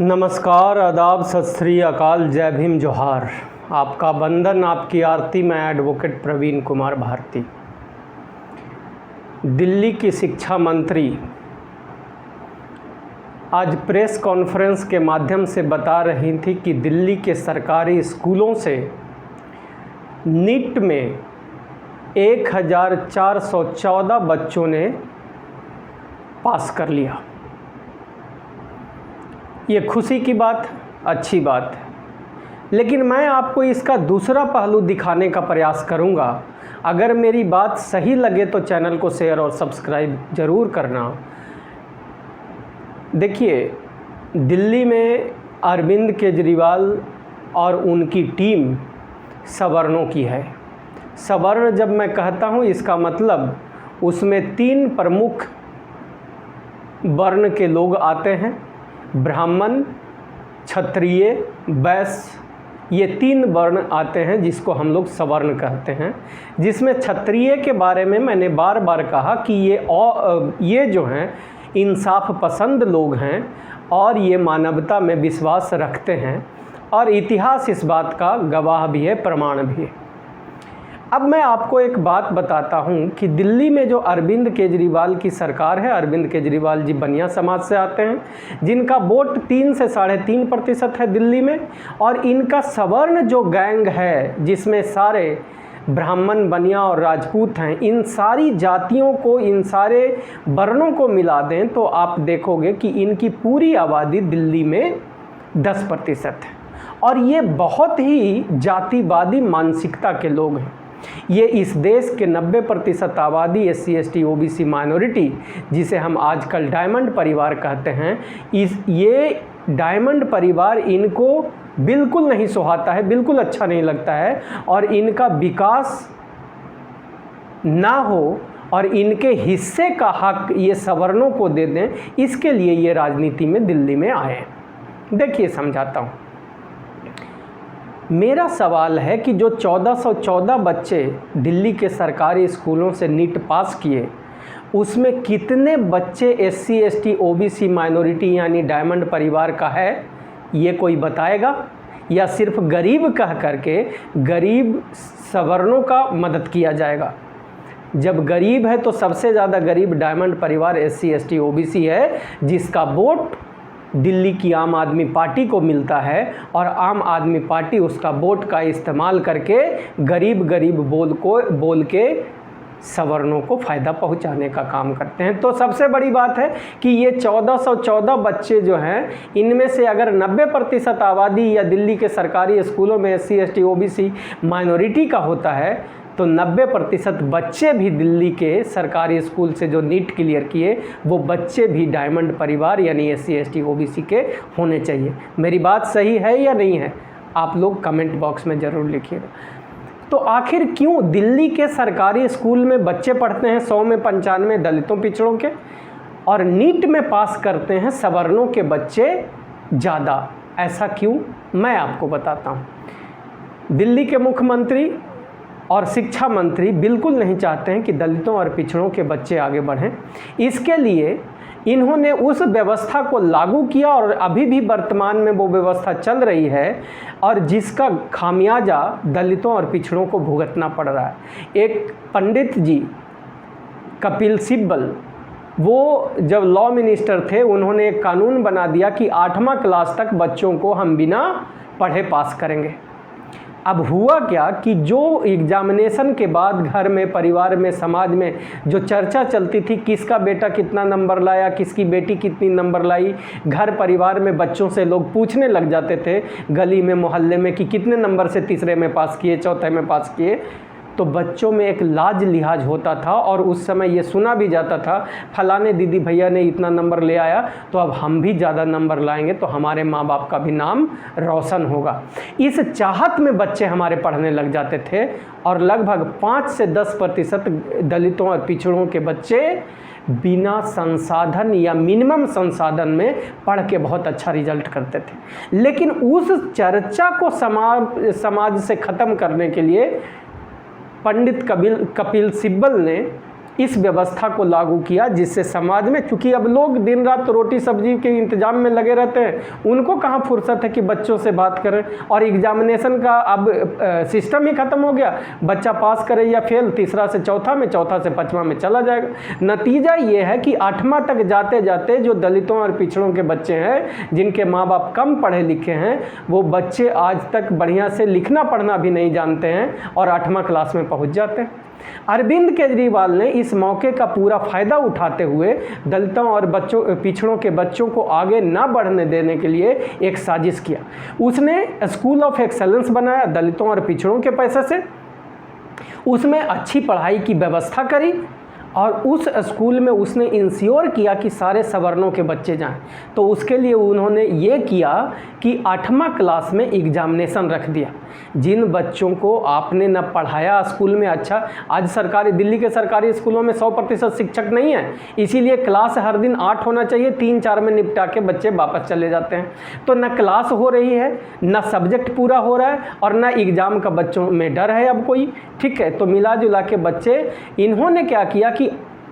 नमस्कार, आदाब, सत श्री अकाल, जय भीम, जोहार। आपका बंधन, आपकी आरती। मैं एडवोकेट प्रवीण कुमार भारती। दिल्ली की शिक्षा मंत्री आज प्रेस कॉन्फ्रेंस के माध्यम से बता रही थी कि दिल्ली के सरकारी स्कूलों से नीट में 1414 बच्चों ने पास कर लिया। ये खुशी की बात, अच्छी बात है, लेकिन मैं आपको इसका दूसरा पहलू दिखाने का प्रयास करूंगा। अगर मेरी बात सही लगे तो चैनल को शेयर और सब्सक्राइब ज़रूर करना। देखिए, दिल्ली में अरविंद केजरीवाल और उनकी टीम सवर्णों की है। सवर्ण जब मैं कहता हूँ, इसका मतलब उसमें 3 प्रमुख वर्ण के लोग आते हैं। ब्राह्मण, क्षत्रिय, वैश्य, ये 3 वर्ण आते हैं जिसको हम लोग सवर्ण कहते हैं। जिसमें क्षत्रिय के बारे में मैंने बार बार कहा कि ये जो हैं इंसाफ पसंद लोग हैं और ये मानवता में विश्वास रखते हैं, और इतिहास इस बात का गवाह भी है, प्रमाण भी है। अब मैं आपको एक बात बताता हूं कि दिल्ली में जो अरविंद केजरीवाल की सरकार है, अरविंद केजरीवाल जी बनिया समाज से आते हैं, जिनका वोट 3 से 3.5% है दिल्ली में, और इनका सवर्ण जो गैंग है जिसमें सारे ब्राह्मण, बनिया और राजपूत हैं, इन सारी जातियों को, इन सारे वर्णों को मिला दें तो आप देखोगे कि इनकी पूरी आबादी दिल्ली में 10% है, और ये बहुत ही जातिवादी मानसिकता के लोग हैं। ये इस देश के 90% आबादी SC ST OBC माइनॉरिटी, जिसे हम आजकल डायमंड परिवार कहते हैं, ये डायमंड परिवार इनको बिल्कुल नहीं सुहाता है, बिल्कुल अच्छा नहीं लगता है, और इनका विकास ना हो और इनके हिस्से का हक ये सवर्णों को दे दें, इसके लिए ये राजनीति में दिल्ली में आए हैं। देखिए, समझाता हूँ। मेरा सवाल है कि जो 1414 बच्चे दिल्ली के सरकारी स्कूलों से नीट पास किए, उसमें कितने बच्चे SC ST OBC माइनॉरिटी यानी डायमंड परिवार का है, ये कोई बताएगा? या सिर्फ गरीब कह करके गरीब सवर्णों का मदद किया जाएगा? जब गरीब है तो सबसे ज़्यादा गरीब डायमंड परिवार SC ST OBC है, जिसका वोट दिल्ली की आम आदमी पार्टी को मिलता है, और आम आदमी पार्टी उसका वोट का इस्तेमाल करके गरीब बोल के सवर्णों को फ़ायदा पहुंचाने का काम करते हैं। तो सबसे बड़ी बात है कि ये 1414 बच्चे जो हैं, इनमें से अगर 90% आबादी या दिल्ली के सरकारी स्कूलों में SC ST OBC माइनॉरिटी का होता है, तो 90% बच्चे भी दिल्ली के सरकारी स्कूल से जो नीट क्लियर किए, वो बच्चे भी डायमंड परिवार यानी SC ST OBC के होने चाहिए। मेरी बात सही है या नहीं है? आप लोग कमेंट बॉक्स में ज़रूर लिखिएगा। तो आखिर क्यों दिल्ली के सरकारी स्कूल में बच्चे पढ़ते हैं 100 में 95 दलितों पिछड़ों के, और नीट में पास करते हैं सवर्णों के बच्चे ज़्यादा? ऐसा क्यों, मैं आपको बताता हूँ। दिल्ली के मुख्यमंत्री और शिक्षा मंत्री बिल्कुल नहीं चाहते हैं कि दलितों और पिछड़ों के बच्चे आगे बढ़ें। इसके लिए इन्होंने उस व्यवस्था को लागू किया, और अभी भी वर्तमान में वो व्यवस्था चल रही है, और जिसका खामियाजा दलितों और पिछड़ों को भुगतना पड़ रहा है। एक पंडित जी कपिल सिब्बल, वो जब लॉ मिनिस्टर थे, उन्होंने एक कानून बना दिया कि 8वां क्लास तक बच्चों को हम बिना पढ़े पास करेंगे। अब हुआ क्या कि जो एग्जामिनेशन के बाद घर में, परिवार में, समाज में जो चर्चा चलती थी, किसका बेटा कितना नंबर लाया, किसकी बेटी कितनी नंबर लाई, घर परिवार में बच्चों से लोग पूछने लग जाते थे, गली में, मोहल्ले में, कि कितने नंबर से तीसरे में पास किए, चौथे में पास किए। तो बच्चों में एक लाज लिहाज होता था, और उस समय ये सुना भी जाता था, फलाने दीदी भैया ने इतना नंबर ले आया, तो अब हम भी ज़्यादा नंबर लाएंगे तो हमारे माँ बाप का भी नाम रोशन होगा। इस चाहत में बच्चे हमारे पढ़ने लग जाते थे, और लगभग 5 से 10% दलितों और पिछड़ों के बच्चे बिना संसाधन या मिनिमम संसाधन में पढ़ के बहुत अच्छा रिजल्ट करते थे। लेकिन उस चर्चा को समाज से ख़त्म करने के लिए पंडित कपिल सिब्बल ने इस व्यवस्था को लागू किया, जिससे समाज में, क्योंकि अब लोग दिन रात रोटी सब्जी के इंतजाम में लगे रहते हैं, उनको कहाँ फुर्सत है कि बच्चों से बात करें। और एग्जामिनेशन का अब सिस्टम ही ख़त्म हो गया, बच्चा पास करे या फेल, तीसरा से चौथा में, चौथा से पाँचवा में चला जाएगा। नतीजा ये है कि 8वां तक जाते जाते जो दलितों और पिछड़ों के बच्चे हैं, जिनके माँ बाप कम पढ़े लिखे हैं, वो बच्चे आज तक बढ़िया से लिखना पढ़ना भी नहीं जानते हैं और 8वां क्लास में पहुंच जाते हैं। अरविंद केजरीवाल ने इस मौके का पूरा फायदा उठाते हुए दलितों और पिछड़ों के बच्चों को आगे ना बढ़ने देने के लिए एक साजिश किया। उसने स्कूल ऑफ एक्सेलेंस बनाया दलितों और पिछड़ों के पैसे से, उसमें अच्छी पढ़ाई की व्यवस्था करी और उस स्कूल में उसने इंश्योर किया कि सारे सवर्णों के बच्चे जाएं। तो उसके लिए उन्होंने ये किया कि 8वां क्लास में एग्जामिनेशन रख दिया। जिन बच्चों को आपने न पढ़ाया स्कूल में अच्छा, आज सरकारी दिल्ली के सरकारी स्कूलों में 100% शिक्षक नहीं है, इसीलिए क्लास हर दिन 8 होना चाहिए, 3-4 में निपटा के बच्चे वापस चले जाते हैं। तो न क्लास हो रही है, न सब्जेक्ट पूरा हो रहा है और न एग्ज़ाम का बच्चों में डर है अब कोई। ठीक है, तो मिला जुला के बच्चे, इन्होंने क्या किया कि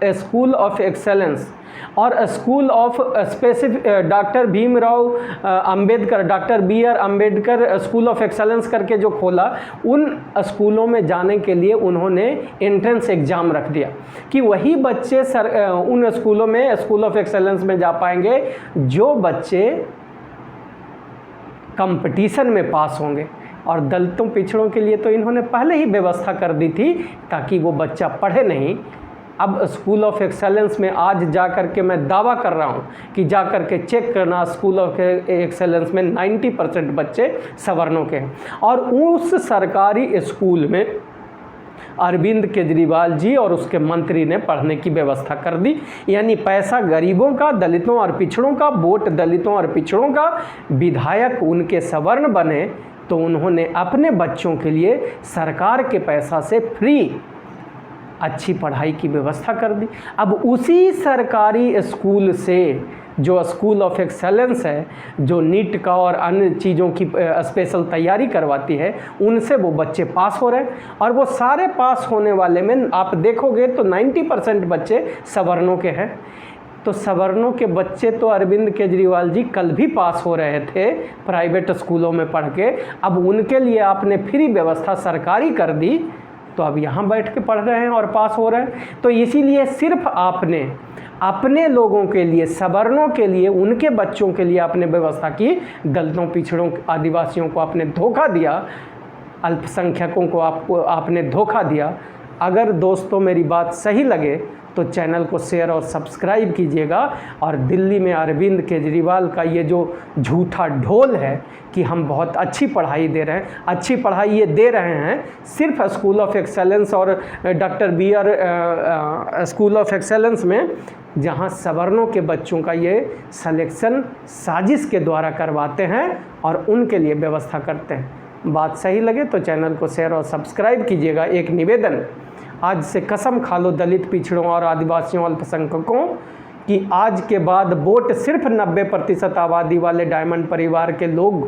स्कूल ऑफ एक्सेलेंस और school of specific doctor Bhimrao Ambedkar, doctor BR Ambedkar school of excellence करके जो खोला, उन स्कूलों में जाने के लिए उन्होंने एंट्रेंस एग्ज़ाम रख दिया कि वही बच्चे उन स्कूलों में, स्कूल ऑफ एक्सेलेंस में जा पाएंगे जो बच्चे कंपटीशन में पास होंगे। और दलितों पिछड़ों के लिए तो इन्होंने पहले ही व्यवस्था कर दी थी ताकि वो बच्चा पढ़े नहीं। अब स्कूल ऑफ एक्सेलेंस में आज जा कर के मैं दावा कर रहा हूँ कि जा कर के चेक करना, स्कूल ऑफ एक्सेलेंस में 90% बच्चे सवर्णों के हैं। और उस सरकारी स्कूल में अरविंद केजरीवाल जी और उसके मंत्री ने पढ़ने की व्यवस्था कर दी। यानी पैसा गरीबों का, दलितों और पिछड़ों का, वोट दलितों और पिछड़ों का, विधायक उनके सवर्ण बने, तो उन्होंने अपने बच्चों के लिए सरकार के पैसा से फ्री अच्छी पढ़ाई की व्यवस्था कर दी। अब उसी सरकारी स्कूल से, जो स्कूल ऑफ एक्सेलेंस है, जो नीट का और अन्य चीज़ों की स्पेशल तैयारी करवाती है, उनसे वो बच्चे पास हो रहे हैं। और वो सारे पास होने वाले में आप देखोगे तो 90% बच्चे सवर्णों के हैं। तो सवर्णों के बच्चे तो अरविंद केजरीवाल जी कल भी पास हो रहे थे प्राइवेट स्कूलों में पढ़ के, अब उनके लिए आपने फ्री व्यवस्था सरकारी कर दी, तो अब यहाँ बैठ के पढ़ रहे हैं और पास हो रहे हैं। तो इसीलिए सिर्फ आपने अपने लोगों के लिए, सवर्णों के लिए, उनके बच्चों के लिए आपने व्यवस्था की, दलितों पिछड़ों आदिवासियों को आपने धोखा दिया, अल्पसंख्यकों को आपने धोखा दिया। अगर दोस्तों मेरी बात सही लगे तो चैनल को शेयर और सब्सक्राइब कीजिएगा। और दिल्ली में अरविंद केजरीवाल का ये जो झूठा ढोल है कि हम बहुत अच्छी पढ़ाई दे रहे हैं, अच्छी पढ़ाई ये दे रहे हैं सिर्फ स्कूल ऑफ एक्सेलेंस और doctor BR school of excellence में, जहां सवर्णों के बच्चों का ये सिलेक्शन साजिश के द्वारा करवाते हैं और उनके लिए व्यवस्था करते हैं। बात सही लगे तो चैनल को शेयर और सब्सक्राइब कीजिएगा। एक निवेदन, आज से कसम खा लो दलित पिछड़ों और आदिवासियों अल्पसंख्यकों कि आज के बाद वोट सिर्फ 90% आबादी वाले डायमंड परिवार के लोग,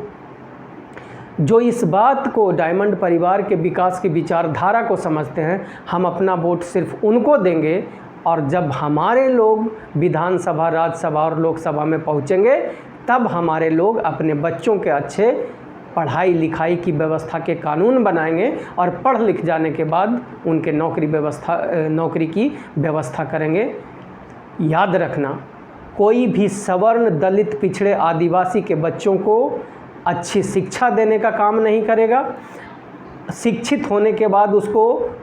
जो इस बात को, डायमंड परिवार के विकास की विचारधारा को समझते हैं, हम अपना वोट सिर्फ उनको देंगे। और जब हमारे लोग विधानसभा, राज्यसभा और लोकसभा में पहुँचेंगे, तब हमारे लोग अपने बच्चों के अच्छे पढ़ाई लिखाई की व्यवस्था के कानून बनाएंगे और पढ़ लिख जाने के बाद उनके नौकरी की व्यवस्था करेंगे। याद रखना, कोई भी सवर्ण, दलित, पिछड़े, आदिवासी के बच्चों को अच्छी शिक्षा देने का काम नहीं करेगा, शिक्षित होने के बाद उसको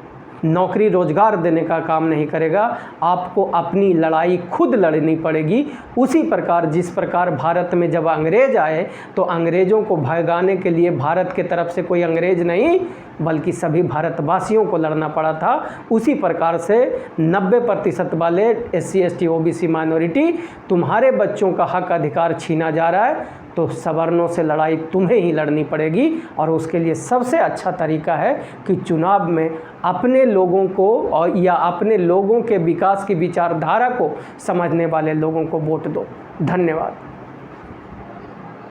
नौकरी रोजगार देने का काम नहीं करेगा। आपको अपनी लड़ाई खुद लड़नी पड़ेगी। उसी प्रकार जिस प्रकार भारत में जब अंग्रेज आए तो अंग्रेज़ों को भगाने के लिए भारत के तरफ से कोई अंग्रेज नहीं बल्कि सभी भारतवासियों को लड़ना पड़ा था, उसी प्रकार से 90% वाले SC ST OBC माइनॉरिटी, तुम्हारे बच्चों का हक अधिकार छीना जा रहा है, तो सवर्णों से लड़ाई तुम्हें ही लड़नी पड़ेगी। और उसके लिए सबसे अच्छा तरीका है कि चुनाव में अपने लोगों को और या अपने लोगों के विकास की विचारधारा को समझने वाले लोगों को वोट दो। धन्यवाद।